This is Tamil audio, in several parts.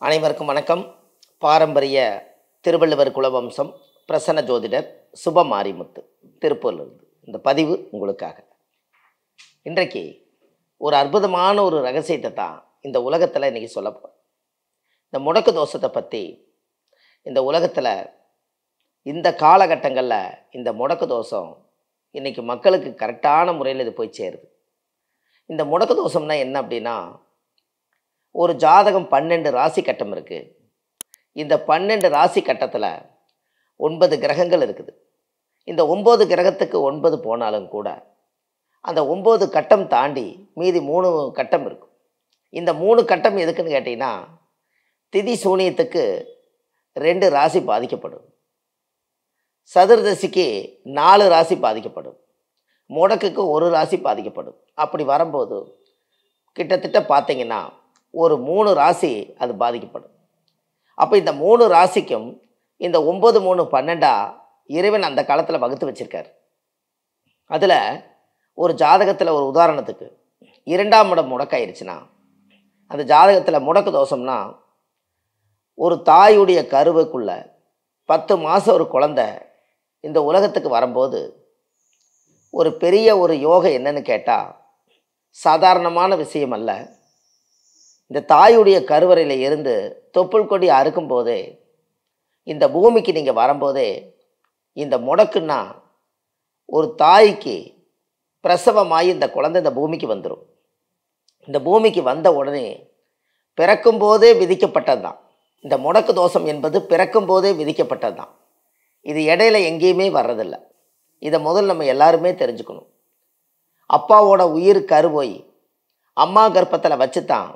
அனைவருக்கும் வணக்கம். பாரம்பரிய திருவள்ளுவர் குலவம்சம் பிரசன்ன ஜோதிடர் சுப மாரிமுத்து திருப்பூர்லேருந்து இந்த பதிவு உங்களுக்காக. இன்றைக்கு ஒரு அற்புதமான ஒரு ரகசியத்தை தான் இந்த உலகத்தில் இன்றைக்கி சொல்ல போகிறேன். இந்த முடக்கு தோஷத்தை பற்றி இந்த உலகத்தில் இந்த காலகட்டங்களில் இந்த முடக்கு தோஷம் இன்றைக்கி மக்களுக்கு கரெக்டான முறையில் இது போய் சேருது. இந்த முடக்கு தோஷம்னா என்ன அப்படின்னா, ஒரு ஜாதகம் 12 ராசி கட்டம் இருக்குது. இந்த 12 ராசி கட்டத்தில் 9 கிரகங்கள் இருக்குது. இந்த 9 கிரகத்துக்கு 9 போனாலும் கூட அந்த 9 கட்டம் தாண்டி மீதி 3 கட்டம் இருக்கும். இந்த 3 கட்டம் எதுக்குன்னு கேட்டிங்கன்னா, திதி சூனியத்துக்கு 2 ராசி பாதிக்கப்படும், சதுர்தசிக்கு 4 ராசி பாதிக்கப்படும், முடக்குக்கு 1 ராசி பாதிக்கப்படும். அப்படி வரும்போது கிட்டத்தட்ட பார்த்தீங்கன்னா ஒரு 3 ராசி அது பாதிக்கப்படும். அப்போ இந்த 3 ராசிக்கும் இந்த 9 3 12 இறைவன் அந்த காலத்தில் வகுத்து வச்சிருக்கார். அதில் ஒரு ஜாதகத்தில் ஒரு உதாரணத்துக்கு 2ஆம் இடம் முடக்காயிருச்சுன்னா, அந்த ஜாதகத்தில் முடக்கு தோஷம்னா ஒரு தாயுடைய கருவுக்குள்ள 10 மாதம் ஒரு குழந்தை இந்த உலகத்துக்கு வரும்போது ஒரு பெரிய ஒரு யோகம் என்னன்னு கேட்டால் சாதாரணமான விஷயம் அல்ல. இந்த தாயுடைய கருவறையில் இருந்து தொப்புள் கொடி அறுக்கும் போதே இந்த பூமிக்கு நீங்கள் வரும்போதே இந்த முடக்குன்னா ஒரு தாய்க்கு பிரசவமாகி இந்த குழந்தை இந்த பூமிக்கு வந்துடும். இந்த பூமிக்கு வந்த உடனே பிறக்கும் போதே விதிக்கப்பட்டது தான். இந்த முடக்கு தோஷம் என்பது பிறக்கும் போதே விதிக்கப்பட்டது தான். இது இடையில எங்கேயுமே வர்றதில்லை. இதை முதல் நம்ம எல்லாருமே தெரிஞ்சுக்கணும். அப்பாவோட உயிர் கருவோய் அம்மா கர்ப்பத்தில் வச்சு தான்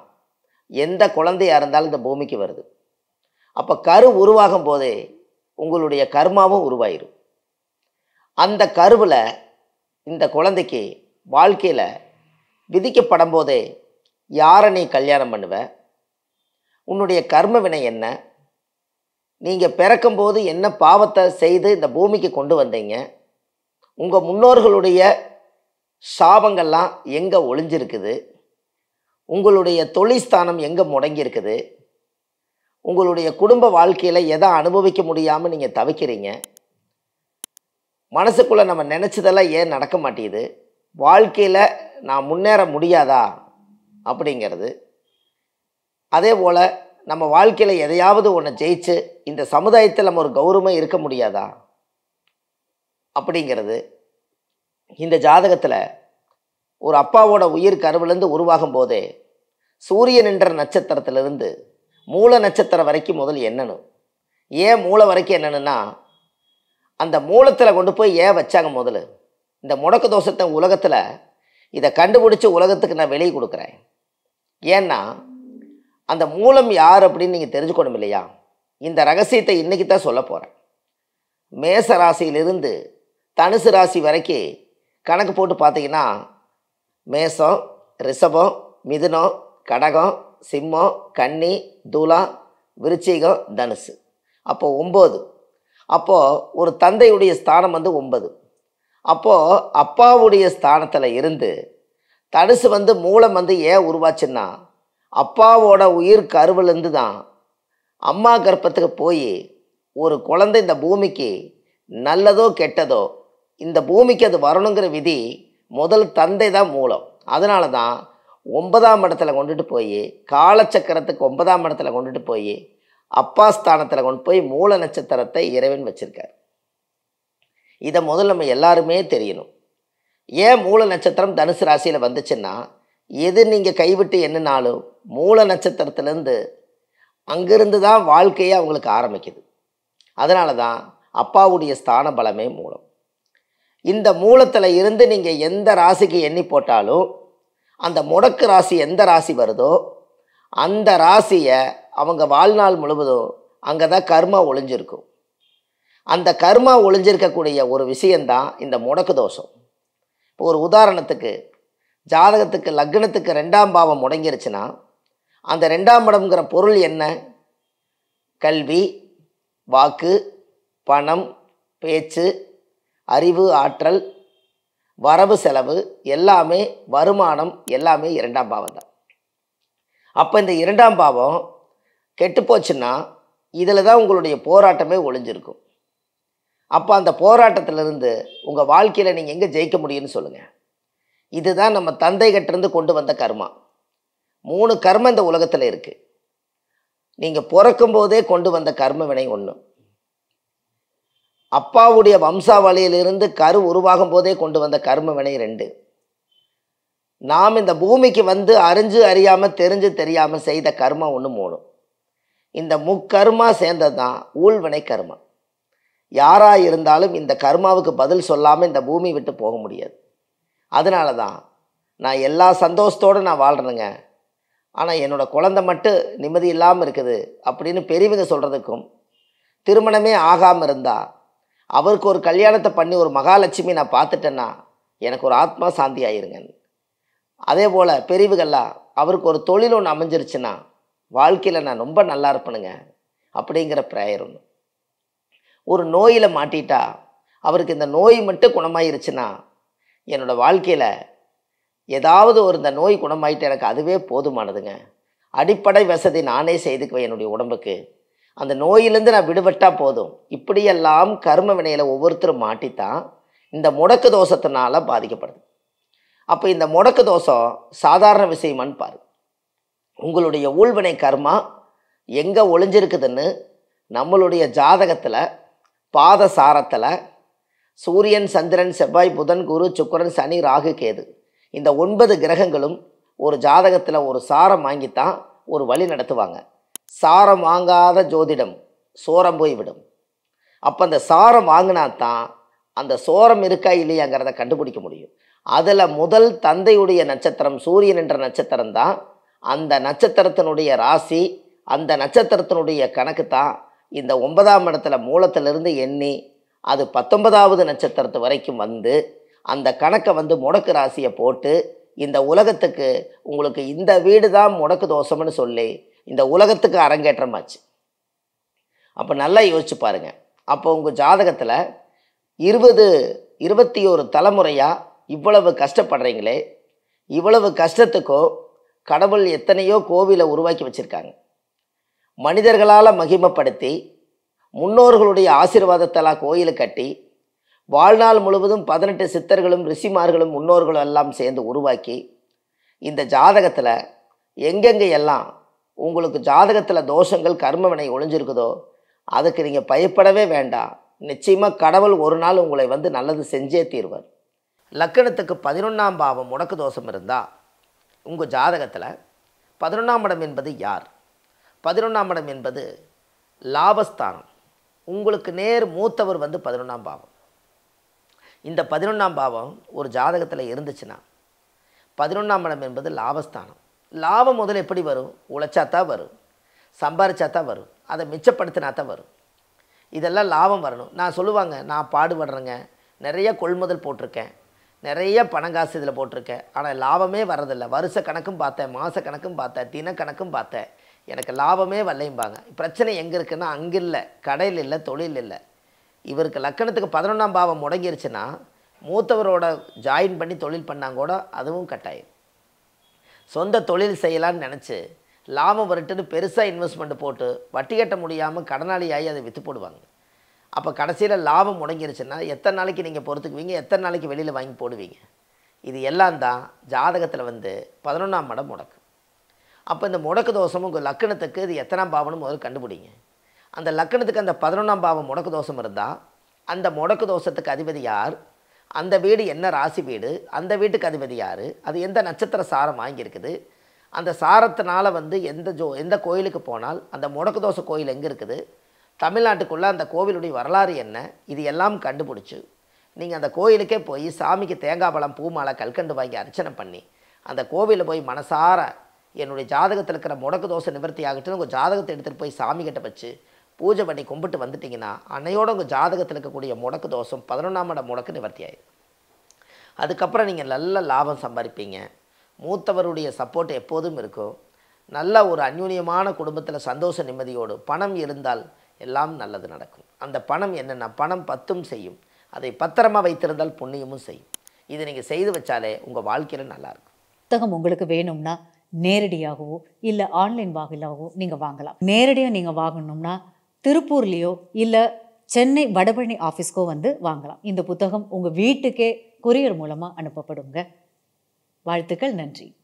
எந்த குழந்தையாக இருந்தாலும் இந்த பூமிக்கு வருது. அப்போ கரு உருவாகும் போதே உங்களுடைய கர்மாவும் உருவாயிரும். அந்த கருவில் இந்த குழந்தைக்கு வாழ்க்கையில் விதிக்கப்படும் போதே யாரை நீ கல்யாணம் பண்ணுவ, உன்னுடைய கர்ம வினை என்ன, நீங்கள் பிறக்கும்போது என்ன பாவத்தை செய்து இந்த பூமிக்கு கொண்டு வந்தீங்க, உங்கள் முன்னோர்களுடைய சாபங்கள்லாம் எங்கே ஒளிஞ்சிருக்குது, உங்களுடைய தொழில்ஸ்தானம் எங்கே முடங்கி இருக்குது, உங்களுடைய குடும்ப வாழ்க்கையில் எதை அனுபவிக்க முடியாமல் நீங்கள் தவிக்கிறீங்க, மனசுக்குள்ளே நம்ம நினச்சதெல்லாம் ஏன் நடக்க மாட்டேங்குது, வாழ்க்கையில் நான் முன்னேற முடியாதா அப்படிங்கிறது, அதே போல் நம்ம வாழ்க்கையில் எதையாவது ஒன்று ஜெயிச்சு இந்த சமுதாயத்தில் நம்ம ஒரு கௌரவமாக இருக்க முடியாதா அப்படிங்கிறது. இந்த ஜாதகத்தில் ஒரு அப்பாவோட உயிர் கருவிலேருந்து உருவாகும் போதே சூரியன் என்ற நட்சத்திரத்திலிருந்து மூல நட்சத்திரம் வரைக்கும் முதல் எண்ணணும். ஏன் மூளை வரைக்கும் என்னன்னா, அந்த மூலத்தில் கொண்டு போய் ஏன் வச்சாங்க முதல்ல. இந்த முடக்கு தோஷத்தை உலகத்தில் இதை கண்டுபிடிச்சி உலகத்துக்கு நான் வெளியே கொடுக்குறேன். ஏன்னா அந்த மூலம் யார் அப்படின்னு நீங்கள் தெரிஞ்சுக்கணும் இல்லையா. இந்த ரகசியத்தை இன்றைக்கி தான் சொல்ல போகிறேன். மேச ராசியிலிருந்து தனுசு ராசி வரைக்கும் கணக்கு போட்டு பார்த்தீங்கன்னா, மேசம், ரிஷபம், மிதுனம், கடகம், சிம்மம், கன்னி, துலாம், விருச்சிகம், தனுசு. அப்போது 9. அப்போது ஒரு தந்தையுடைய ஸ்தானம் 9. அப்போது அப்பாவுடைய ஸ்தானத்தில் இருந்து தனுசு மூலம் ஏன் உருவாச்சுன்னா, அப்பாவோட உயிர் கருவிலேருந்து தான் அம்மா கர்ப்பத்துக்கு போய் ஒரு குழந்தை இந்த பூமிக்கு நல்லதோ கெட்டதோ இந்த பூமிக்கு அது வரணுங்கிற விதி முதல் தந்தை தான் மூலம். அதனால தான் 9ஆம் இடத்துல கொண்டுட்டு போய் காலச்சக்கரத்துக்கு 9ஆம் இடத்துல கொண்டுட்டு போய் அப்பா ஸ்தானத்தில் கொண்டு போய் மூல நட்சத்திரத்தை இறைவன் வச்சிருக்கார். இதை முதல்ல நம்ம எல்லாருமே தெரியணும். ஏன் மூல நட்சத்திரம் தனுசு ராசியில் வந்துச்சுன்னா, எது நீங்கள் கைவிட்டு எண்ணினாலும் மூல நட்சத்திரத்துலேருந்து அங்கிருந்து தான் வாழ்க்கையே அவங்களுக்கு ஆரம்பிக்குது. அதனால தான் அப்பாவுடைய ஸ்தான பலமே மூலம். இந்த மூலத்தில் இருந்து நீங்கள் எந்த ராசிக்கு எண்ணி போட்டாலும் அந்த முடக்கு ராசி எந்த ராசி வருதோ அந்த ராசியை அவங்க வாழ்நாள் முழுவதும் அங்கே தான் கர்மா ஒளிஞ்சிருக்கும். அந்த கர்மா ஒளிஞ்சிருக்கக்கூடிய ஒரு விஷயந்தான் இந்த முடக்கு தோஷம். இப்போ ஒரு உதாரணத்துக்கு ஜாதகத்துக்கு லக்னத்துக்கு 2ஆம் பாவம் முடங்கிருச்சுன்னா அந்த 2ஆம் இடம்ங்கிற பொருள் என்ன? கல்வி, வாக்கு, பணம், பேச்சு, அறிவு, ஆற்றல், வரவு செலவு எல்லாமே, வருமானம் எல்லாமே 2ஆம் பாவம் தான். அப்போ இந்த 2ஆம் பாவம் கெட்டு போச்சுன்னா இதில் தான் உங்களுடைய போராட்டமே ஒளிஞ்சிருக்கும். அப்போ அந்த போராட்டத்திலிருந்து உங்கள் வாழ்க்கையில் நீங்கள் எங்கே ஜெயிக்க முடியும்னு சொல்லுங்கள். இதுதான் நம்ம தந்தைகிட்டேருந்து கொண்டு வந்த கர்மா. 3 கர்மம் இந்த உலகத்தில் இருக்குது. நீங்கள் பிறக்கும் போதே கொண்டு வந்த கர்ம வினை 1, அப்பாவுடைய வம்சாவளியிலிருந்து கரு உருவாகும் போதே கொண்டு வந்த கர்ம வினை 2, நாம் இந்த பூமிக்கு வந்து அறிஞ்சு அறியாமல் தெரிஞ்சு தெரியாமல் செய்த கர்மா 1, 3. இந்த முக்கர்மா சேர்ந்தது தான் ஊழ்வினை கர்மா. யாராக இருந்தாலும் இந்த கர்மாவுக்கு பதில் சொல்லாமல் இந்த பூமி விட்டு போக முடியாது. அதனால தான் நான் எல்லா சந்தோஷத்தோடு நான் வாழ்கிறேனுங்க, ஆனால் என்னோடய குழந்தை மட்டும் நிம்மதி இல்லாமல் இருக்குது அப்படின்னு பெரியவங்க சொல்கிறதுக்கும், திருமணமே ஆகாமல் இருந்தால் அவருக்கு ஒரு கல்யாணத்தை பண்ணி ஒரு மகாலட்சுமி நான் பார்த்துட்டேன்னா எனக்கு ஒரு ஆத்மா சாந்தி ஆயிருங்க. அதே போல் பெரியவங்கள்லாம் அவருக்கு ஒரு தொழில் ஒன்று அமைஞ்சிருச்சுன்னா வாழ்க்கையில் நான் ரொம்ப நல்லா இருப்பேனுங்க அப்படிங்கிற ப்ரேயர் ஒன்று. ஒரு நோயில் மாட்டிட்டா அவருக்கு இந்த நோய் மட்டும் குணமாயிருச்சுன்னா என்னோடய வாழ்க்கையில் ஏதாவது ஒரு இந்த நோய் குணமாயிட்டு எனக்கு அதுவே போதுமானதுங்க. அடிப்படை வசதி நானே செய்துக்குவேன் என்னுடைய உடம்புக்கு, அந்த நோயிலேருந்து நான் விடுபட்டால் போதும். இப்படியெல்லாம் கர்ம வினையில் ஒவ்வொருத்தரும் மாட்டித்தான் இந்த முடக்கு தோஷத்தினால பாதிக்கப்படுது. அப்போ இந்த முடக்கு தோஷம் சாதாரண விஷயமான்னு பாரு. உங்களுடைய ஊழ்வினை கர்மா எங்கே ஒளிஞ்சிருக்குதுன்னு நம்மளுடைய ஜாதகத்தில் பாதசாரத்தில் சூரியன், சந்திரன், செவ்வாய், புதன், குரு, சுக்கிரன், சனி, ராகு, கேது இந்த 9 கிரகங்களும் ஒரு ஜாதகத்தில் ஒரு சாரம் வாங்கித்தான் ஒரு வழி நடத்துவாங்க. சாரம் வாங்காத ஜோதிடம் சோரம் போய் விடும். அப்போ அந்த சாரம் வாங்கினா தான் அந்த சோரம் இருக்கா இல்லையாங்கிறத கண்டுபிடிக்க முடியும். அதில் முதல் தந்தையுடைய நட்சத்திரம் சூரியன் என்ற நட்சத்திரம் தான். அந்த நட்சத்திரத்தினுடைய ராசி, அந்த நட்சத்திரத்தினுடைய கணக்கு தான் இந்த 9ஆம் இடத்துல மூலத்திலிருந்து எண்ணி அது 19வது நட்சத்திரத்து வரைக்கும் வந்து அந்த கணக்கை வந்து முடக்கு ராசியை போட்டு இந்த உலகத்துக்கு உங்களுக்கு இந்த வீடு தான் முடக்கு தோஷம்னு சொல்லி இந்த உலகத்துக்கு அரங்கேற்றமாச்சு. அப்போ நல்லா யோசிச்சு பாருங்கள். அப்போ உங்கள் ஜாதகத்தில் 21 தலைமுறையாக இவ்வளவு கஷ்டப்படுறீங்களே, இவ்வளவு கஷ்டத்துக்கும் கடவுள் எத்தனையோ கோவிலை உருவாக்கி வச்சுருக்காங்க. மனிதர்களால் மகிமைப்படுத்தி முன்னோர்களுடைய ஆசீர்வாதத்தெல்லாம் கோயிலை கட்டி வாழ்நாள் முழுவதும் 18 சித்தர்களும் ரிஷிமார்களும் முன்னோர்களும் எல்லாம் சேர்ந்து உருவாக்கி இந்த ஜாதகத்தில் எங்கெங்கே எல்லாம் உங்களுக்கு ஜாதகத்தில் தோஷங்கள் கர்மவினை ஒளிஞ்சிருக்குதோ அதுக்கு நீங்கள் பயப்படவே வேண்டாம். நிச்சயமாக கடவுள் ஒரு நாள் உங்களை வந்து நல்லது செஞ்சே தீர்வார். லக்கணத்துக்கு 11ஆம் பாவம் முடக்கு தோஷம் இருந்தால் உங்கள் ஜாதகத்தில் 11ஆம் இடம் என்பது யார்? 11ஆம் இடம் என்பது லாபஸ்தானம். உங்களுக்கு நேர் மூத்தவர் வந்து 11ஆம் பாவம். இந்த 11ஆம் பாவம் ஒரு ஜாதகத்தில் இருந்துச்சுன்னா 11ஆம் இடம் என்பது லாபஸ்தானம். லாபம் முதல்ல எப்படி வரும்? உழைச்சாத்தான் வரும், சம்பாரிச்சாத்தான் வரும், அதை மிச்சப்படுத்தினா தான் வரும். இதெல்லாம் லாபம் வரணும். நான் சொல்லுவாங்க, நான் பாடுபடுறேங்க, நிறைய கொள்முதல் போட்டிருக்கேன், நிறைய பணங்காசு இதில் போட்டிருக்கேன், ஆனால் லாபமே வர்றதில்லை. வருஷ கணக்கும் பார்த்தேன், மாத கணக்கும் பார்த்தேன், தின கணக்கும் பார்த்தேன், எனக்கு லாபமே வரலைம்பாங்க. பிரச்சனை எங்கே இருக்குன்னா அங்கே இல்லை, கடையில் இல்லை, தொழில் இல்லை. இவருக்கு லக்கணத்துக்கு 11ஆம் பாவம் முடங்கிருச்சுன்னா மூத்தவரோட ஜாயின் பண்ணி தொழில் பண்ணாங்க கூட அதுவும் கட்டாயம். சொந்த தொழில் செய்யலான்னு நினச்சி லாபம் வரட்டுன்னு பெருசாக இன்வெஸ்ட்மெண்ட் போட்டு வட்டி கட்ட முடியாமல் கடனாளியாகி அதை விற்று போடுவாங்க. அப்போ கடைசியில் லாபம் முடங்கிருச்சுன்னா எத்தனை நாளைக்கு நீங்கள் பொறுத்துக்குவீங்க, எத்தனை நாளைக்கு வெளியில் வாங்கி போடுவீங்க? இது எல்லாம் தான் ஜாதகத்தில் வந்து 11ஆம் இடம் முடக்கு. அப்போ இந்த முடக்கு தோஷம் உங்கள் லக்கணத்துக்கு இது எத்தனாம் பாவம்னு முதல்ல கண்டுபிடிங்க. அந்த லக்கணத்துக்கு அந்த 11ஆம் பாவம் முடக்கு தோஷம் இருந்தால் அந்த முடக்கு தோஷத்துக்கு அதிபதி யார், அந்த வீடு என்ன ராசி வீடு, அந்த வீட்டுக்கு அதிபதி யார், அது எந்த நட்சத்திர சாரம் வாங்கியிருக்குது, அந்த சாரத்தினால் வந்து எந்த கோயிலுக்கு போனால் அந்த முடக்கு தோஷ கோயில் எங்கே இருக்குது, தமிழ்நாட்டுக்குள்ளே அந்த கோவிலுடைய வரலாறு என்ன, இது எல்லாம் கண்டுபிடிச்சி நீங்கள் அந்த கோயிலுக்கே போய் சாமிக்கு தேங்காய் பழம் பூ மாலை கல்கண்டு வாங்கி அர்ச்சனை பண்ணி அந்த கோவிலில் போய் மனசார என்னுடைய ஜாதகத்தில் இருக்கிற முடக்கு தோசை நிவர்த்தி ஆகட்டுன்னு உங்கள் ஜாதகத்தை எடுத்துகிட்டு போய் சாமிக்கிட்ட வச்சு பூஜை பண்ணி கும்பிட்டு வந்துட்டிங்கன்னா அன்னையோடு உங்கள் ஜாதகத்தில் இருக்கக்கூடிய முடக்கு தோஷம் 11ஆம் இடம் முடக்கு நிவர்த்தி ஆகிடும். அதுக்கப்புறம் நீங்கள் நல்ல லாபம் சம்பாதிப்பீங்க. மூத்தவருடைய சப்போர்ட் எப்போதும் இருக்கும். நல்ல ஒரு அந்யூன்யமான குடும்பத்தில் சந்தோஷ நிம்மதியோடு பணம் இருந்தால் எல்லாம் நல்லது நடக்கும். அந்த பணம் என்னென்னா பணம் பத்தும் செய்யும், அதை பத்திரமாக வைத்திருந்தால் புண்ணியமும் செய்யும். இதை நீங்கள் செய்து வச்சாலே உங்கள் வாழ்க்கையில் நல்லாயிருக்கும். புத்தகம் உங்களுக்கு வேணும்னா நேரடியாகவோ இல்லை ஆன்லைன் வாயிலாகவோ நீங்கள் வாங்கலாம். நேரடியாக நீங்கள் வாங்கணும்னா திருப்பூர்லேயோ இல்லை சென்னை வடபழனி ஆஃபீஸ்க்கோ வந்து வாங்கலாம். இந்த புத்தகம் உங்கள் வீட்டுக்கே கொரியர் மூலமாக அனுப்பப்படுங்க. வாழ்த்துக்கள். நன்றி.